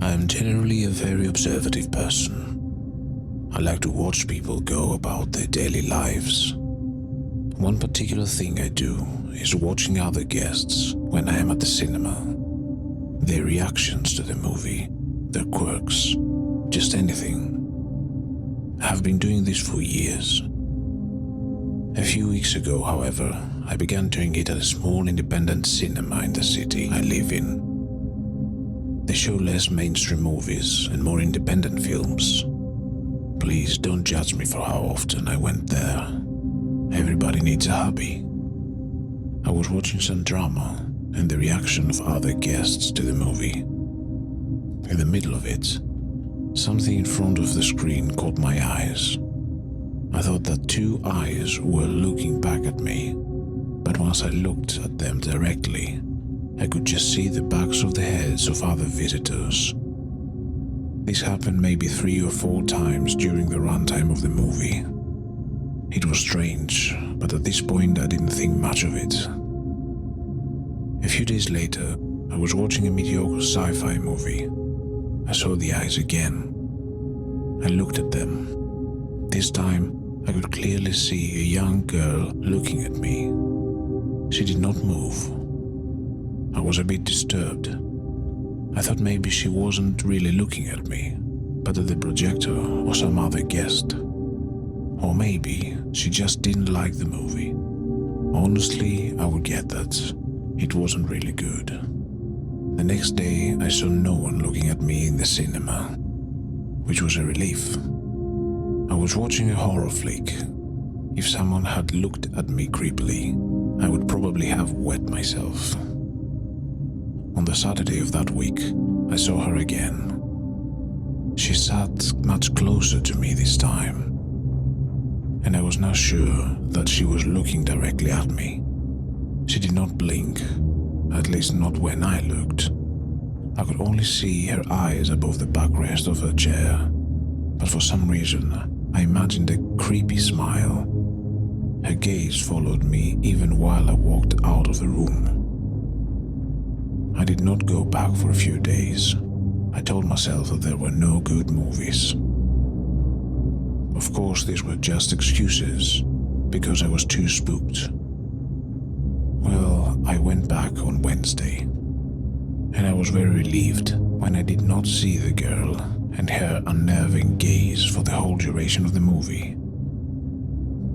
I am generally a very observative person. I like to watch people go about their daily lives. One particular thing I do is watching other guests when I am at the cinema. Their reactions to the movie, their quirks, just anything. I have been doing this for years. A few weeks ago, however, I began doing it at a small independent cinema in the city I live in. They show less mainstream movies and more independent films. Please don't judge me for how often I went there. Everybody needs a hobby. I was watching some drama and the reaction of other guests to the movie. In the middle of it, something in front of the screen caught my eyes. I thought that two eyes were looking back at me, but once I looked at them directly, I could just see the backs of the heads of other visitors. This happened maybe 3 or 4 times during the runtime of the movie. It was strange, but at this point I didn't think much of it. A few days later, I was watching a mediocre sci-fi movie. I saw the eyes again. I looked at them. This time, I could clearly see a young girl looking at me. She did not move. I was a bit disturbed. I thought maybe she wasn't really looking at me, but that the projector was some other guest. Or maybe she just didn't like the movie. Honestly, I would get that. It wasn't really good. The next day, I saw no one looking at me in the cinema, which was a relief. I was watching a horror flick. If someone had looked at me creepily, I would probably have wet myself. On the Saturday of that week, I saw her again. She sat much closer to me this time, and I was now sure that she was looking directly at me. She did not blink, at least not when I looked. I could only see her eyes above the backrest of her chair, but for some reason, I imagined a creepy smile. Her gaze followed me even while I walked out of the room. I did not go back for a few days. I told myself that there were no good movies. Of course, these were just excuses, because I was too spooked. Well, I went back on Wednesday, and I was very relieved when I did not see the girl and her unnerving gaze for the whole duration of the movie.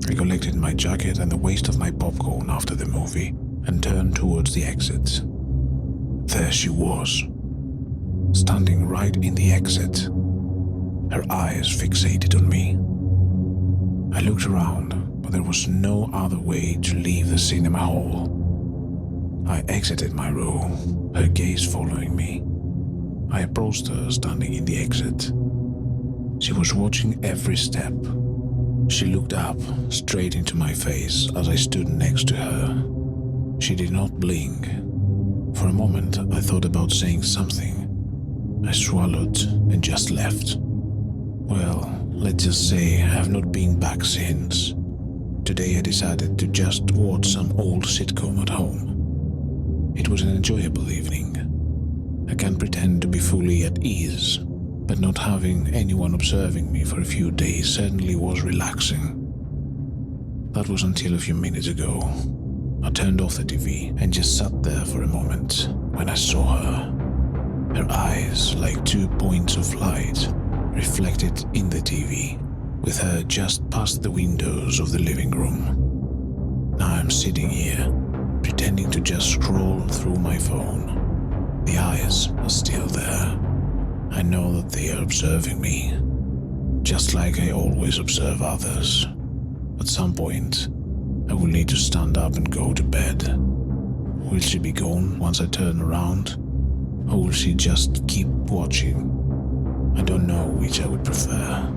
I collected my jacket and the waste of my popcorn after the movie and turned towards the exit. There she was, standing right in the exit, her eyes fixated on me. I looked around, but there was no other way to leave the cinema hall. I exited my row, her gaze following me. I approached her standing in the exit. She was watching every step. She looked up straight into my face as I stood next to her. She did not blink. For a moment, I thought about saying something. I swallowed and just left. Well, let's just say I have not been back since. Today I decided to just watch some old sitcom at home. It was an enjoyable evening. I can't pretend to be fully at ease, but not having anyone observing me for a few days certainly was relaxing. That was until a few minutes ago. I turned off the TV and just sat there for a moment when I saw her. Her eyes like 2 points of light reflected in the TV, with her just past the windows of the living room. Now I'm sitting here, pretending to just scroll through my phone. The eyes are still there. I know that they are observing me, just like I always observe others. At some point, I will need to stand up and go to bed. Will she be gone once I turn around? Or will she just keep watching? I don't know which I would prefer.